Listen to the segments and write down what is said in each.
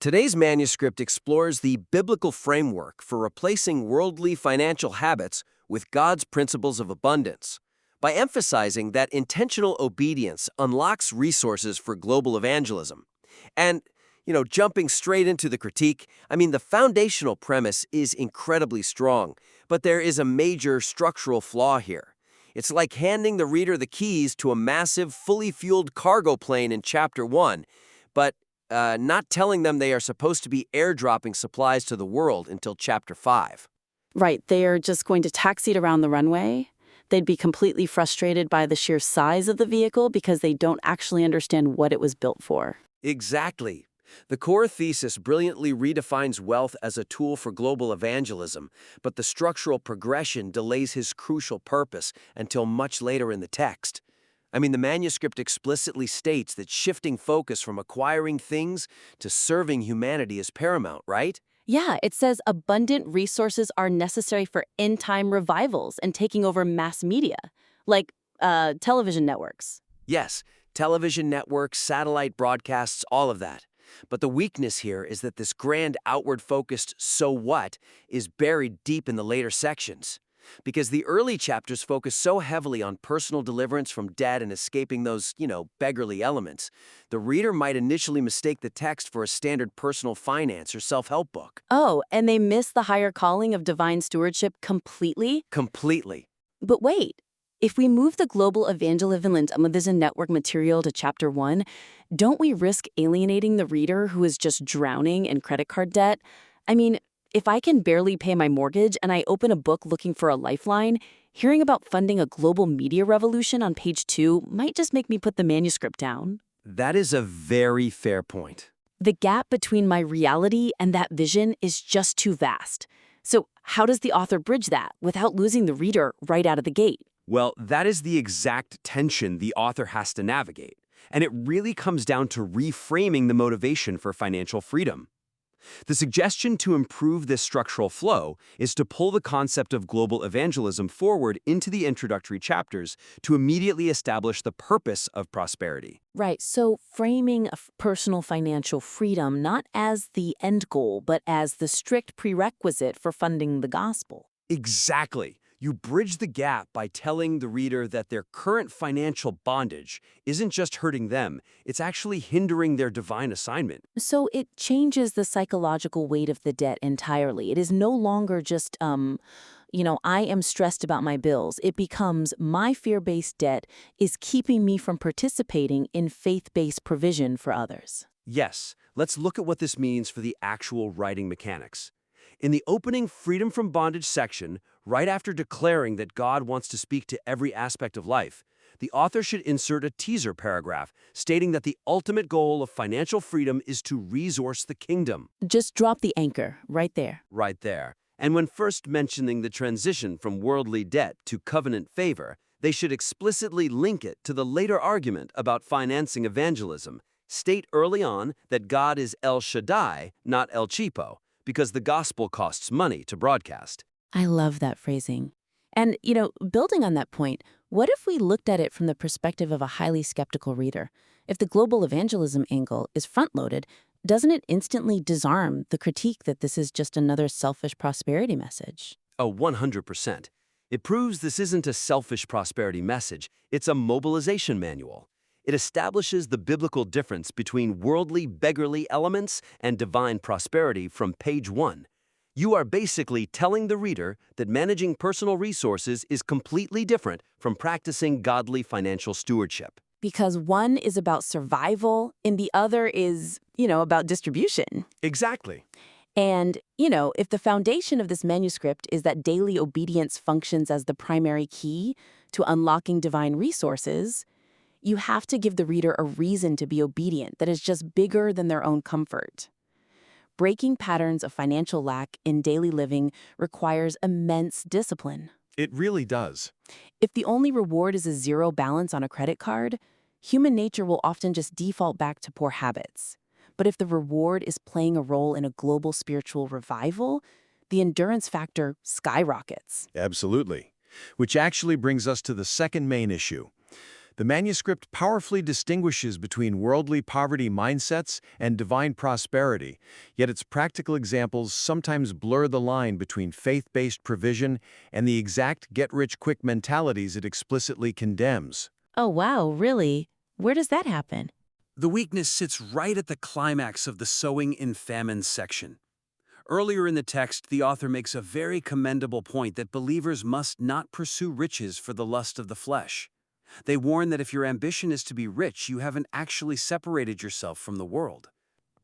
Today's manuscript explores the biblical framework for replacing worldly financial habits with God's principles of abundance by emphasizing that intentional obedience unlocks resources for global evangelism. And, jumping straight into the critique, the foundational premise is incredibly strong, but there is a major structural flaw here. It's like handing the reader the keys to a massive, fully fueled cargo plane in Chapter 1, but not telling them they are supposed to be airdropping supplies to the world until Chapter 5. Right, they are just going to taxi it around the runway. They'd be completely frustrated by the sheer size of the vehicle because they don't actually understand what it was built for. Exactly. The core thesis brilliantly redefines wealth as a tool for global evangelism, but the structural progression delays his crucial purpose until much later in the text. The manuscript explicitly states that shifting focus from acquiring things to serving humanity is paramount, right? Yeah, it says abundant resources are necessary for end-time revivals and taking over mass media, like television networks. Yes, television networks, satellite broadcasts, all of that. But the weakness here is that this grand outward-focused "so what" is buried deep in the later sections. Because the early chapters focus so heavily on personal deliverance from debt and escaping those, beggarly elements, the reader might initially mistake the text for a standard personal finance or self-help book. Oh, and they miss the higher calling of divine stewardship completely? Completely. But wait, if we move the global evangelism network material to Chapter 1, don't we risk alienating the reader who is just drowning in credit card debt? If I can barely pay my mortgage and I open a book looking for a lifeline, hearing about funding a global media revolution on page 2 might just make me put the manuscript down. That is a very fair point. The gap between my reality and that vision is just too vast. So how does the author bridge that without losing the reader right out of the gate? Well, that is the exact tension the author has to navigate, and it really comes down to reframing the motivation for financial freedom. The suggestion to improve this structural flow is to pull the concept of global evangelism forward into the introductory chapters to immediately establish the purpose of prosperity. Right, so framing personal financial freedom not as the end goal, but as the strict prerequisite for funding the gospel. Exactly. You bridge the gap by telling the reader that their current financial bondage isn't just hurting them, it's actually hindering their divine assignment. So it changes the psychological weight of the debt entirely. It is no longer just, I am stressed about my bills. It becomes my fear-based debt is keeping me from participating in faith-based provision for others. Yes, let's look at what this means for the actual writing mechanics. In the opening Freedom from Bondage section, right after declaring that God wants to speak to every aspect of life, the author should insert a teaser paragraph stating that the ultimate goal of financial freedom is to resource the kingdom. Just drop the anchor right there. Right there. And when first mentioning the transition from worldly debt to covenant favor, they should explicitly link it to the later argument about financing evangelism. State early on that God is El Shaddai, not El Cheapo, because the gospel costs money to broadcast. I love that phrasing. And, building on that point, what if we looked at it from the perspective of a highly skeptical reader? If the global evangelism angle is front-loaded, doesn't it instantly disarm the critique that this is just another selfish prosperity message? Oh, 100%. It proves this isn't a selfish prosperity message, it's a mobilization manual. It establishes the biblical difference between worldly, beggarly elements and divine prosperity from page 1. You are basically telling the reader that managing personal resources is completely different from practicing godly financial stewardship. Because one is about survival and the other is, about distribution. Exactly. And, if the foundation of this manuscript is that daily obedience functions as the primary key to unlocking divine resources, you have to give the reader a reason to be obedient that is just bigger than their own comfort. Breaking patterns of financial lack in daily living requires immense discipline. It really does. If the only reward is a zero balance on a credit card, human nature will often just default back to poor habits. But if the reward is playing a role in a global spiritual revival, the endurance factor skyrockets. Absolutely. Which actually brings us to the second main issue. The manuscript powerfully distinguishes between worldly poverty mindsets and divine prosperity, yet its practical examples sometimes blur the line between faith-based provision and the exact get-rich-quick mentalities it explicitly condemns. Oh, wow, really? Where does that happen? The weakness sits right at the climax of the sowing in famine section. Earlier in the text, the author makes a very commendable point that believers must not pursue riches for the lust of the flesh. They warn that if your ambition is to be rich, you haven't actually separated yourself from the world.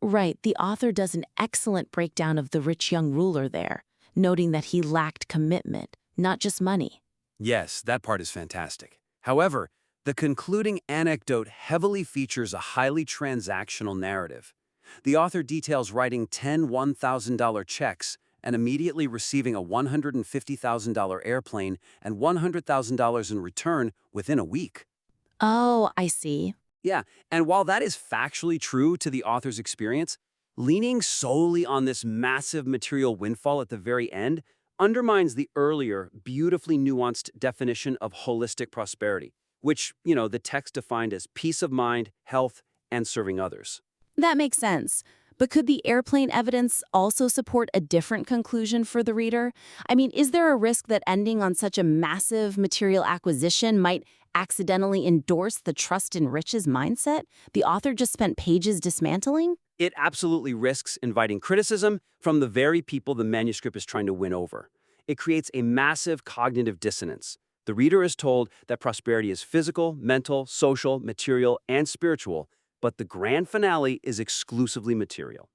Right, the author does an excellent breakdown of the rich young ruler there, noting that he lacked commitment, not just money. Yes, that part is fantastic. However, the concluding anecdote heavily features a highly transactional narrative. The author details writing 10 $1,000 checks and immediately receiving a $150,000 airplane and $100,000 in return within a week. Oh, I see. Yeah, and while that is factually true to the author's experience, leaning solely on this massive material windfall at the very end undermines the earlier, beautifully nuanced definition of holistic prosperity, which, the text defined as peace of mind, health, and serving others. That makes sense. But could the airplane evidence also support a different conclusion for the reader? I mean, is there a risk that ending on such a massive material acquisition might accidentally endorse the trust in riches mindset the author just spent pages dismantling? It absolutely risks inviting criticism from the very people the manuscript is trying to win over. It creates a massive cognitive dissonance. The reader is told that prosperity is physical, mental, social, material, and spiritual, but the grand finale is exclusively material.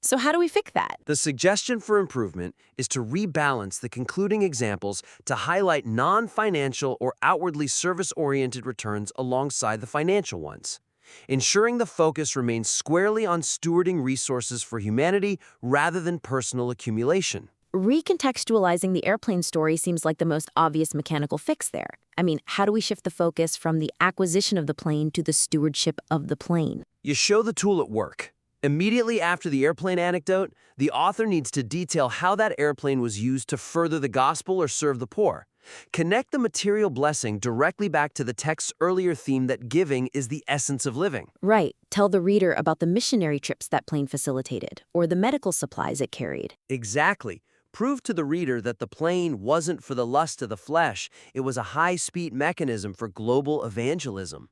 So how do we fix that? The suggestion for improvement is to rebalance the concluding examples to highlight non-financial or outwardly service-oriented returns alongside the financial ones, ensuring the focus remains squarely on stewarding resources for humanity rather than personal accumulation. Recontextualizing the airplane story seems like the most obvious mechanical fix there. I mean, how do we shift the focus from the acquisition of the plane to the stewardship of the plane? You show the tool at work. Immediately after the airplane anecdote, the author needs to detail how that airplane was used to further the gospel or serve the poor. Connect the material blessing directly back to the text's earlier theme that giving is the essence of living. Right. Tell the reader about the missionary trips that plane facilitated, or the medical supplies it carried. Exactly. Prove to the reader that the plane wasn't for the lust of the flesh, it was a high-speed mechanism for global evangelism.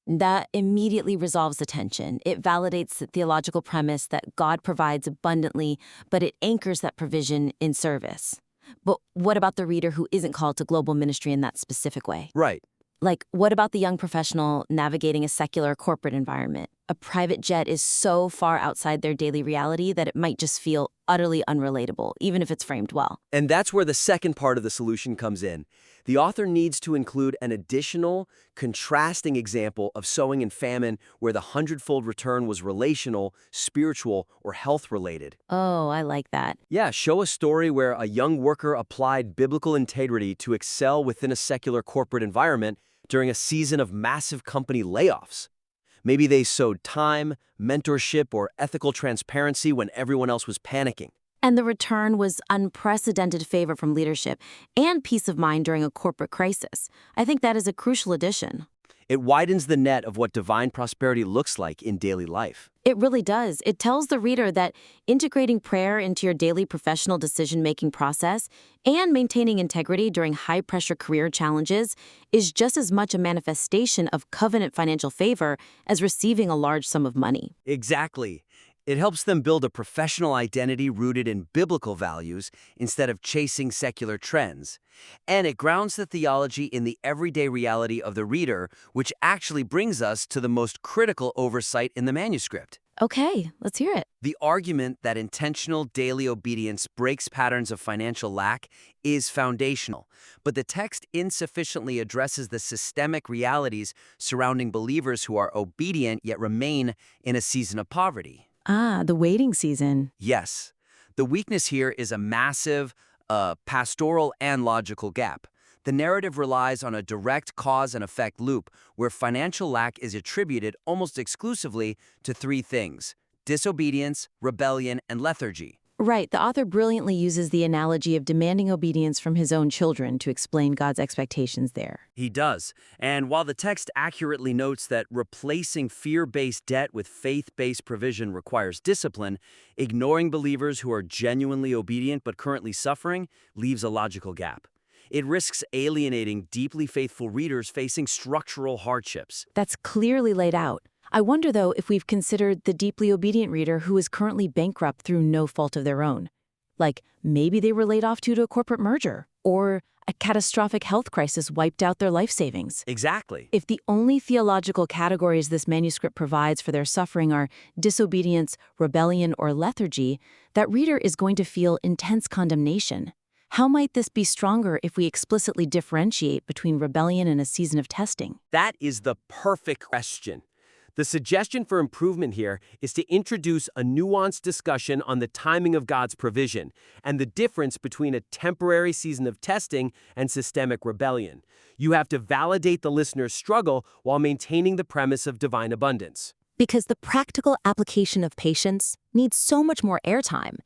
That immediately resolves the tension. It validates the theological premise that God provides abundantly, but it anchors that provision in service. But what about the reader who isn't called to global ministry in that specific way? Right. Like, what about the young professional navigating a secular corporate environment? A private jet is so far outside their daily reality that it might just feel utterly unrelatable, even if it's framed well. And that's where the second part of the solution comes in. The author needs to include an additional, contrasting example of sowing in famine where the hundredfold return was relational, spiritual, or health-related. Oh, I like that. Yeah, show a story where a young worker applied biblical integrity to excel within a secular corporate environment during a season of massive company layoffs. Maybe they sowed time, mentorship, or ethical transparency when everyone else was panicking. And the return was unprecedented favor from leadership and peace of mind during a corporate crisis. I think that is a crucial addition. It widens the net of what divine prosperity looks like in daily life. It really does. It tells the reader that integrating prayer into your daily professional decision-making process and maintaining integrity during high-pressure career challenges is just as much a manifestation of covenant financial favor as receiving a large sum of money. Exactly. It helps them build a professional identity rooted in biblical values instead of chasing secular trends. And it grounds the theology in the everyday reality of the reader, which actually brings us to the most critical oversight in the manuscript. Okay, let's hear it. The argument that intentional daily obedience breaks patterns of financial lack is foundational, but the text insufficiently addresses the systemic realities surrounding believers who are obedient yet remain in a season of poverty. Ah, the waiting season. Yes, the weakness here is a massive pastoral and logical gap. The narrative relies on a direct cause and effect loop where financial lack is attributed almost exclusively to three things: disobedience, rebellion, and lethargy. Right, the author brilliantly uses the analogy of demanding obedience from his own children to explain God's expectations there. He does. And while the text accurately notes that replacing fear-based debt with faith-based provision requires discipline, ignoring believers who are genuinely obedient but currently suffering leaves a logical gap. It risks alienating deeply faithful readers facing structural hardships. That's clearly laid out. I wonder, though, if we've considered the deeply obedient reader who is currently bankrupt through no fault of their own. Like, maybe they were laid off due to a corporate merger, or a catastrophic health crisis wiped out their life savings. Exactly. If the only theological categories this manuscript provides for their suffering are disobedience, rebellion, or lethargy, that reader is going to feel intense condemnation. How might this be stronger if we explicitly differentiate between rebellion and a season of testing? That is the perfect question. The suggestion for improvement here is to introduce a nuanced discussion on the timing of God's provision and the difference between a temporary season of testing and systemic rebellion. You have to validate the listener's struggle while maintaining the premise of divine abundance. Because the practical application of patience needs so much more airtime.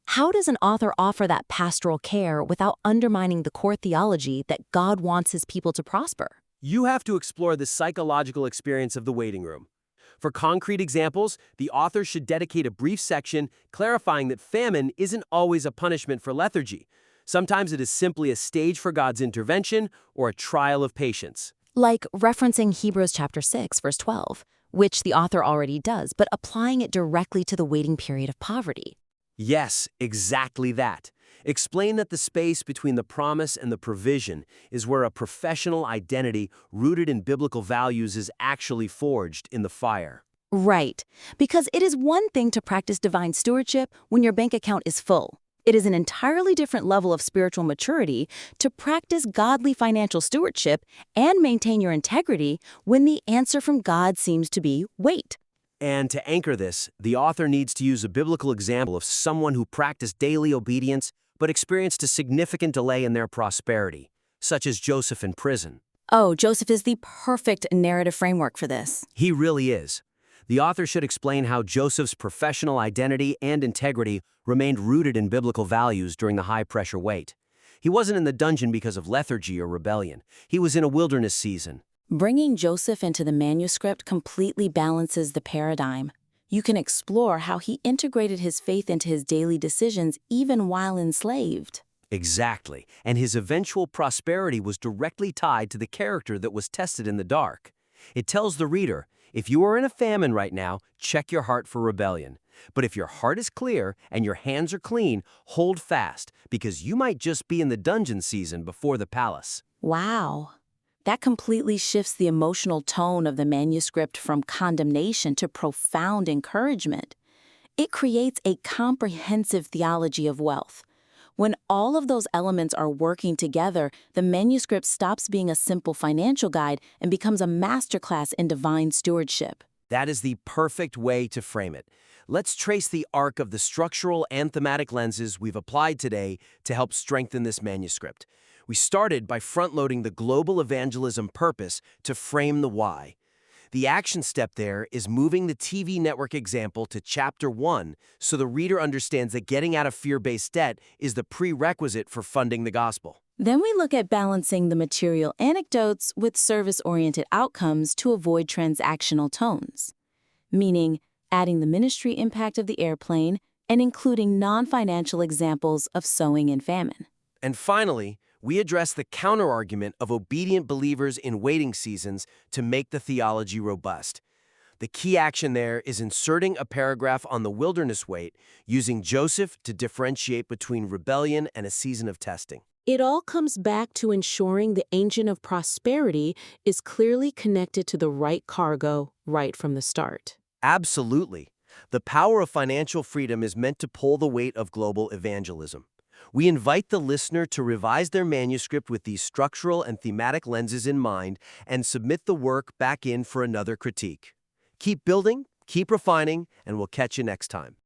How does an author offer that pastoral care without undermining the core theology that God wants his people to prosper? You have to explore the psychological experience of the waiting room. For concrete examples, the author should dedicate a brief section clarifying that famine isn't always a punishment for lethargy. Sometimes it is simply a stage for God's intervention or a trial of patience. Like referencing Hebrews chapter 6, verse 12, which the author already does, but applying it directly to the waiting period of poverty. Yes, exactly that. Explain that the space between the promise and the provision is where a professional identity rooted in biblical values is actually forged in the fire. Right, because it is one thing to practice divine stewardship when your bank account is full. It is an entirely different level of spiritual maturity to practice godly financial stewardship and maintain your integrity when the answer from God seems to be wait. And to anchor this, the author needs to use a biblical example of someone who practiced daily obedience but experienced a significant delay in their prosperity, such as Joseph in prison. Oh, Joseph is the perfect narrative framework for this. He really is. The author should explain how Joseph's professional identity and integrity remained rooted in biblical values during the high-pressure wait. He wasn't in the dungeon because of lethargy or rebellion. He was in a wilderness season. Bringing Joseph into the manuscript completely balances the paradigm. You can explore how he integrated his faith into his daily decisions even while enslaved. Exactly, and his eventual prosperity was directly tied to the character that was tested in the dark. It tells the reader, if you are in a famine right now, check your heart for rebellion. But if your heart is clear and your hands are clean, hold fast, because you might just be in the dungeon season before the palace. Wow. That completely shifts the emotional tone of the manuscript from condemnation to profound encouragement. It creates a comprehensive theology of wealth. When all of those elements are working together, the manuscript stops being a simple financial guide and becomes a masterclass in divine stewardship. That is the perfect way to frame it. Let's trace the arc of the structural and thematic lenses we've applied today to help strengthen this manuscript. We started by front-loading the global evangelism purpose to frame the why. The action step there is moving the TV network example to Chapter 1 so the reader understands that getting out of fear-based debt is the prerequisite for funding the gospel. Then we look at balancing the material anecdotes with service-oriented outcomes to avoid transactional tones, meaning adding the ministry impact of the airplane and including non-financial examples of sowing and famine. And finally, we address the counterargument of obedient believers in waiting seasons to make the theology robust. The key action there is inserting a paragraph on the wilderness wait, using Joseph to differentiate between rebellion and a season of testing. It all comes back to ensuring the engine of prosperity is clearly connected to the right cargo right from the start. Absolutely. The power of financial freedom is meant to pull the weight of global evangelism. We invite the listener to revise their manuscript with these structural and thematic lenses in mind and submit the work back in for another critique. Keep building, keep refining, and we'll catch you next time.